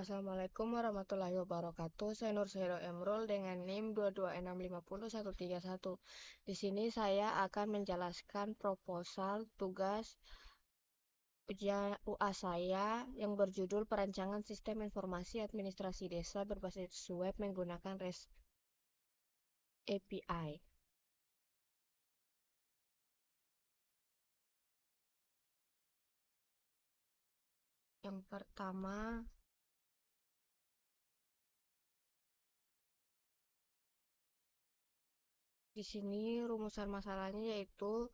Assalamualaikum warahmatullahi wabarakatuh. Saya Nur Syairo Emrul dengan NIM 226501331. Di sini saya akan menjelaskan proposal tugas ujian UA saya yang berjudul Perancangan Sistem Informasi Administrasi Desa berbasis web menggunakan REST API. Yang pertama, di sini rumusan masalahnya yaitu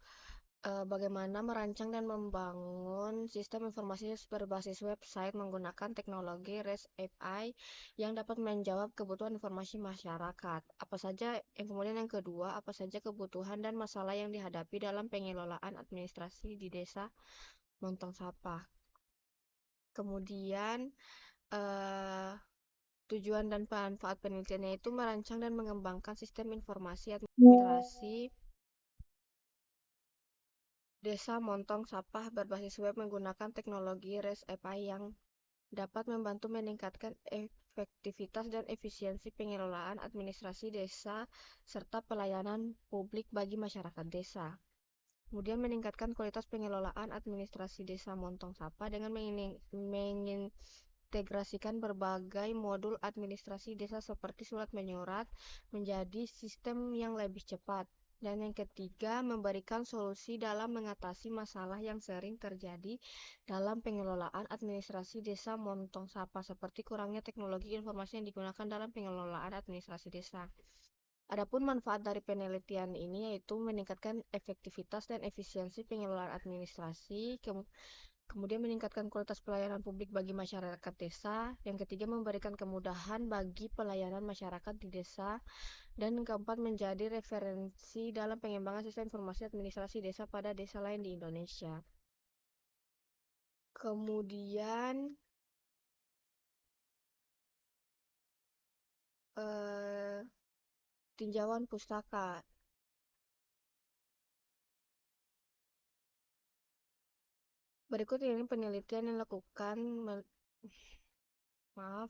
bagaimana merancang dan membangun sistem informasi berbasis website menggunakan teknologi REST API yang dapat menjawab kebutuhan informasi masyarakat. Kemudian yang kedua, apa saja kebutuhan dan masalah yang dihadapi dalam pengelolaan administrasi di desa Montong Sapa. Kemudian tujuan dan manfaat penelitiannya itu merancang dan mengembangkan sistem informasi administrasi Desa Montong Sapah berbasis web menggunakan teknologi REST API yang dapat membantu meningkatkan efektivitas dan efisiensi pengelolaan administrasi desa serta pelayanan publik bagi masyarakat desa. Kemudian meningkatkan kualitas pengelolaan administrasi desa Montong Sapa dengan mengintegrasikan berbagai modul administrasi desa seperti surat menyurat menjadi sistem yang lebih cepat. Dan yang ketiga, memberikan solusi dalam mengatasi masalah yang sering terjadi dalam pengelolaan administrasi desa Montong Sapa, seperti kurangnya teknologi informasi yang digunakan dalam pengelolaan administrasi desa. Adapun manfaat dari penelitian ini yaitu meningkatkan efektivitas dan efisiensi pengelolaan administrasi, kemudian meningkatkan kualitas pelayanan publik bagi masyarakat desa. Yang ketiga, memberikan kemudahan bagi pelayanan masyarakat di desa. Dan keempat, menjadi referensi dalam pengembangan sistem informasi administrasi desa pada desa lain di Indonesia. Kemudian, tinjauan pustaka. Berikut ini penelitian yang dilakukan, maaf,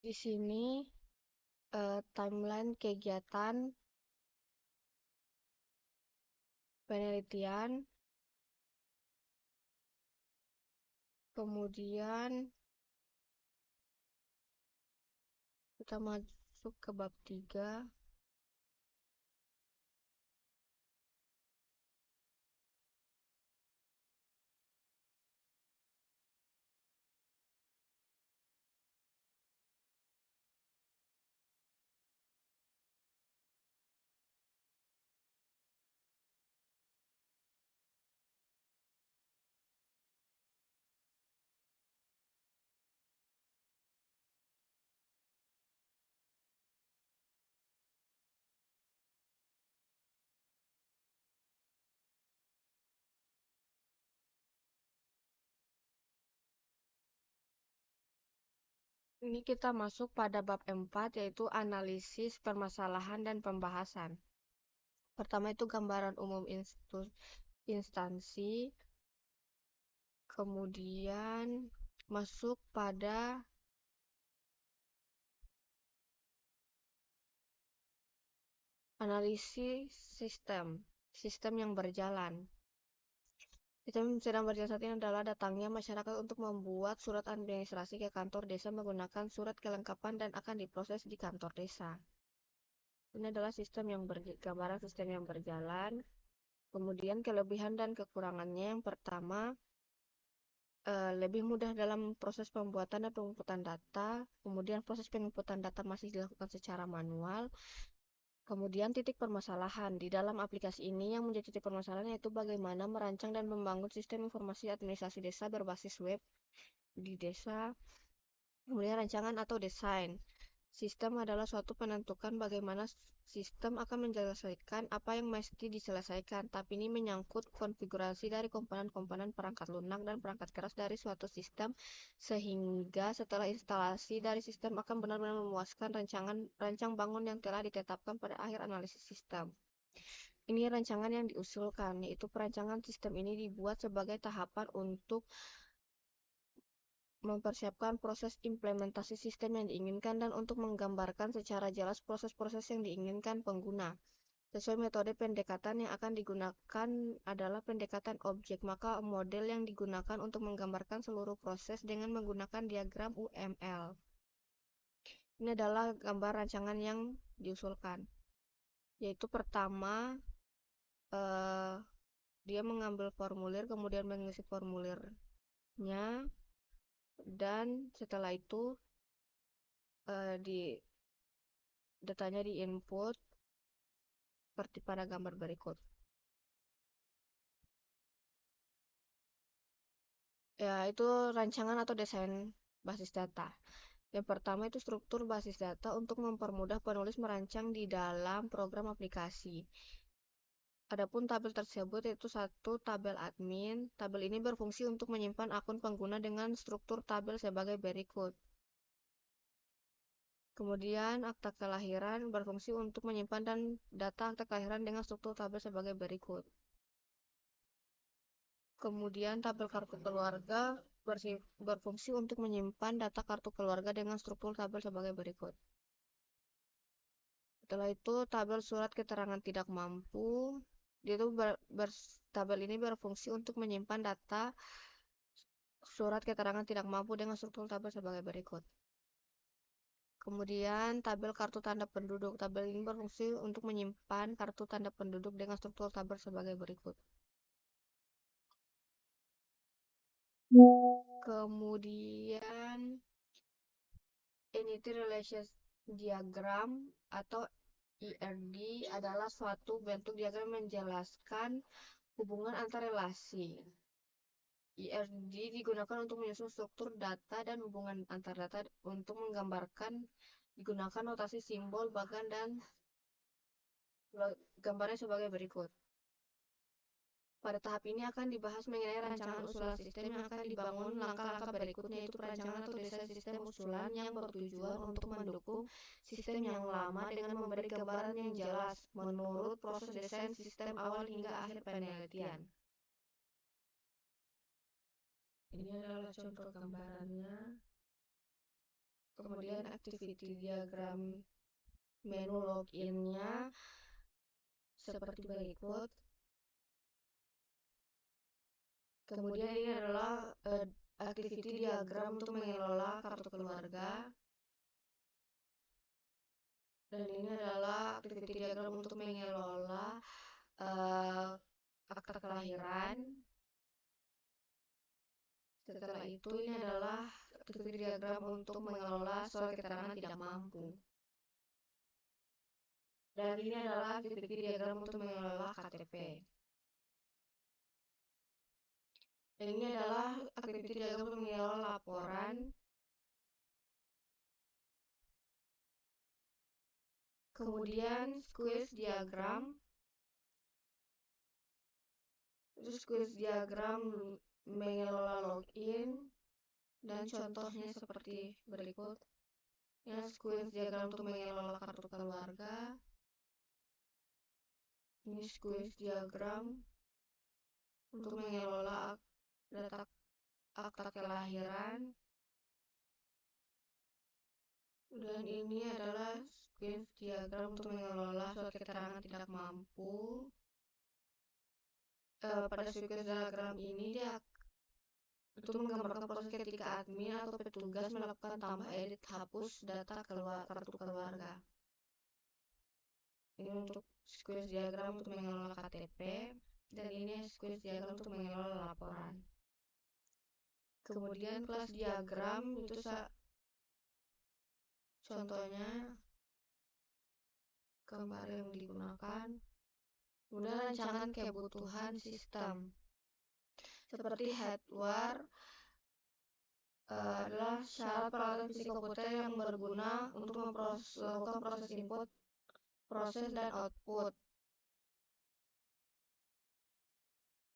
di sini timeline kegiatan penelitian, kemudian kita masuk ke bab 3. Ini kita masuk pada bab 4, yaitu analisis permasalahan dan pembahasan. Pertama itu gambaran umum instansi, kemudian masuk pada analisis sistem yang berjalan. Sistem yang sedang berjalan saat ini adalah datangnya masyarakat untuk membuat surat administrasi ke kantor desa menggunakan surat kelengkapan dan akan diproses di kantor desa. Ini adalah gambaran sistem yang berjalan. Kemudian kelebihan dan kekurangannya, yang pertama, lebih mudah dalam proses pembuatan dan penginputan data. Kemudian proses penginputan data masih dilakukan secara manual. Kemudian titik permasalahan. Di dalam aplikasi ini yang menjadi titik permasalahan yaitu bagaimana merancang dan membangun sistem informasi administrasi desa berbasis web di desa. Kemudian rancangan atau desain. Sistem adalah suatu penentukan bagaimana sistem akan menyelesaikan apa yang mesti diselesaikan, tapi ini menyangkut konfigurasi dari komponen-komponen perangkat lunak dan perangkat keras dari suatu sistem, sehingga setelah instalasi dari sistem akan benar-benar memuaskan rancang bangun yang telah ditetapkan pada akhir analisis sistem. Ini rancangan yang diusulkan, yaitu perancangan sistem ini dibuat sebagai tahapan untuk mempersiapkan proses implementasi sistem yang diinginkan dan untuk menggambarkan secara jelas proses-proses yang diinginkan pengguna. Sesuai metode pendekatan yang akan digunakan adalah pendekatan objek, maka model yang digunakan untuk menggambarkan seluruh proses dengan menggunakan diagram UML. Ini adalah gambar rancangan yang diusulkan, yaitu pertama dia mengambil formulir, kemudian mengisi formulirnya, dan setelah itu datanya di input seperti pada gambar berikut. Ya, itu rancangan atau desain basis data. Yang pertama itu struktur basis data untuk mempermudah penulis merancang di dalam program aplikasi. Adapun tabel tersebut yaitu satu tabel admin. Tabel ini berfungsi untuk menyimpan akun pengguna dengan struktur tabel sebagai berikut. Kemudian akta kelahiran berfungsi untuk menyimpan dan data akta kelahiran dengan struktur tabel sebagai berikut. Kemudian tabel kartu keluarga berfungsi untuk menyimpan data kartu keluarga dengan struktur tabel sebagai berikut. Setelah itu tabel surat keterangan tidak mampu, tabel ini berfungsi untuk menyimpan data surat keterangan tidak mampu dengan struktur tabel sebagai berikut. Kemudian tabel kartu tanda penduduk. Tabel ini berfungsi untuk menyimpan kartu tanda penduduk dengan struktur tabel sebagai berikut. Kemudian Entity Relation Diagram atau IRD adalah suatu bentuk diagram menjelaskan hubungan antar relasi. IRD digunakan untuk menyusun struktur data dan hubungan antar data untuk menggambarkan digunakan notasi simbol, bagan, dan gambarnya sebagai berikut. Pada tahap ini akan dibahas mengenai rancangan usulan sistem yang akan dibangun. Langkah-langkah berikutnya yaitu perancangan atau desain sistem usulan yang bertujuan untuk mendukung sistem yang lama dengan memberi gambaran yang jelas menurut proses desain sistem awal hingga akhir penelitian. Ini adalah contoh gambarannya. Kemudian activity diagram menu login-nya seperti berikut. Kemudian ini adalah activity diagram untuk mengelola kartu keluarga. Dan ini adalah activity diagram untuk mengelola akta kelahiran. Setelah itu ini adalah activity diagram untuk mengelola surat keterangan tidak mampu. Dan ini adalah activity diagram untuk mengelola KTP. Dan ini adalah activity diagram untuk mengelola laporan. Kemudian squeeze diagram. Itu squeeze diagram mengelola login. Dan contohnya seperti berikut. Ini squeeze diagram untuk mengelola kartu keluarga. Ini squeeze diagram untuk mengelola data akta kelahiran. Dan ini adalah squeeze diagram untuk mengelola surat keterangan tidak mampu. Pada squeeze diagram ini dia itu menggambarkan proses ketika admin atau petugas melakukan tambah edit hapus data kartu keluarga. Ini untuk squeeze diagram untuk mengelola KTP, dan ini squeeze diagram untuk mengelola laporan. Kemudian kelas diagram itu contohnya gambar yang digunakan. Kemudian rancangan kebutuhan sistem. Seperti hardware adalah syarat peralatan fisik komputer yang berguna untuk melakukan proses input, proses, dan output.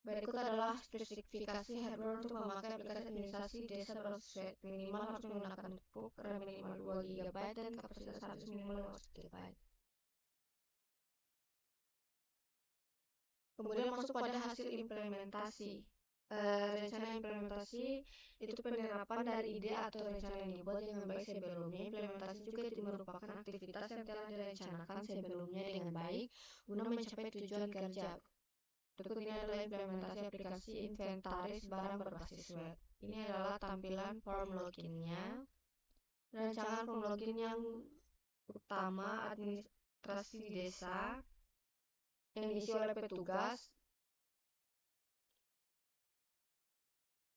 Berikut adalah spesifikasi hardware untuk memakai aplikasi administrasi desa bersoftware. Minimal harus menggunakan notebook, RAM minimal 2 GB, dan kapasitas hard disk minimal 500 GB. Kemudian masuk pada hasil implementasi. Rencana implementasi itu penerapan dari ide atau rencana yang dibuat dengan baik sebelumnya. Implementasi juga merupakan aktivitas yang telah direncanakan sebelumnya dengan baik guna mencapai tujuan kerja. Berikut ini adalah implementasi aplikasi inventaris barang berbasis web. Ini adalah tampilan form login-nya. Rancangan form login yang utama administrasi desa yang diisi oleh petugas.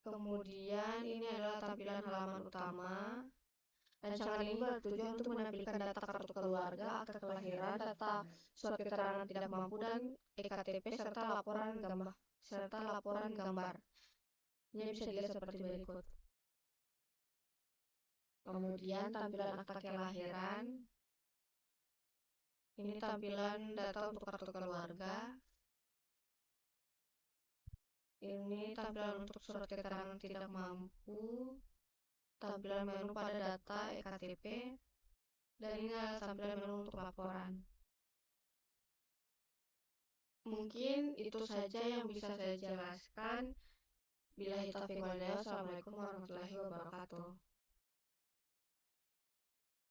Kemudian ini adalah tampilan halaman utama. Rancangan ini bertujuan untuk menampilkan data kartu keluarga, akta kelahiran, data surat keterangan tidak mampu, dan EKTP serta laporan gambar. Ini bisa dilihat seperti berikut. Kemudian tampilan akta kelahiran. Ini tampilan data untuk kartu keluarga. Ini tampilan untuk surat keterangan tidak mampu, tampilan menu pada data EKTP, dan ini adalah tampilan menu untuk laporan. Mungkin itu saja yang bisa saya jelaskan. Billahi taufiq wal hidayah. Assalamualaikum warahmatullahi wabarakatuh.